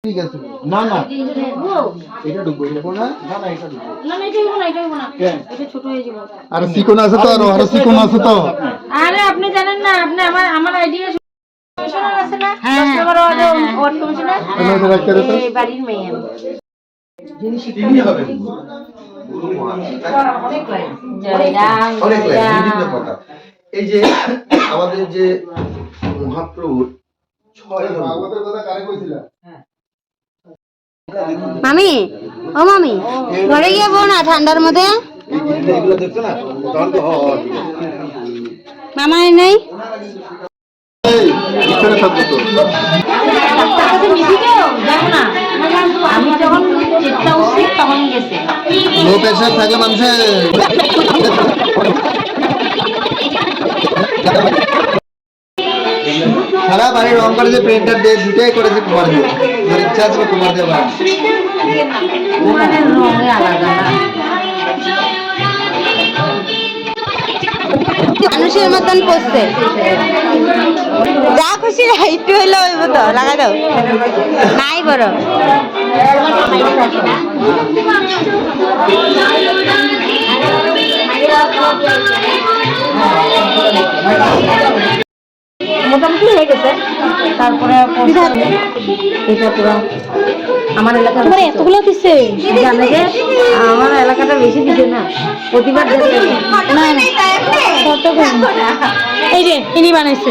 ঠিক আছে না না এটা ঢুকবো এটা না না না এটা ঢুকবো না না এটা না এটা না এটা ছোট হয়ে যাবে আর সিকোন আছে তো আর সিকোন আছে তো আরে আপনি জানেন না আপনি আমার আইডিয়া কমিশনার আছে না কাস্টমার ওয়ার্ড কমিশনার এই বাড়ির মেয়ে জিনিস তিনি হবে অনেক লাইন জয়রাম অনেক লাইন বিভিন্ন কথা এই যে আমাদের যে মহাপ্রভুর 6 ভাগবতের কথা কারে কইছিলা মামি ও মামি ঘরে গিয়ে বো না ঠান্ডার মধ্যে এগুলো দেখছো না তখন তো মামা নেই এখানে থাকতো তো আমি যখন চিন্তা উচিত তখন গেছে লো প্রেসার থাকলে মানুষের সারা বাড়ি রং করে যে পেন্টার দিয়ে দুটাই করেছে কুমার দিয়ে ইচ্ছা আছে কুমার দিয়ে কুমারের রঙে আলাদা মানুষের মতন পড়ছে যা খুশি একটু হইলে হইব তো লাগাই দাও নাই বড় মোটামুটি হয়ে গেছে তারপরে এটা পুরো আমার এলাকা এতগুলো দিচ্ছে জানে যে আমার এলাকাটা বেশি দিছে না প্রতিবার এই যে ইনি বানাইছে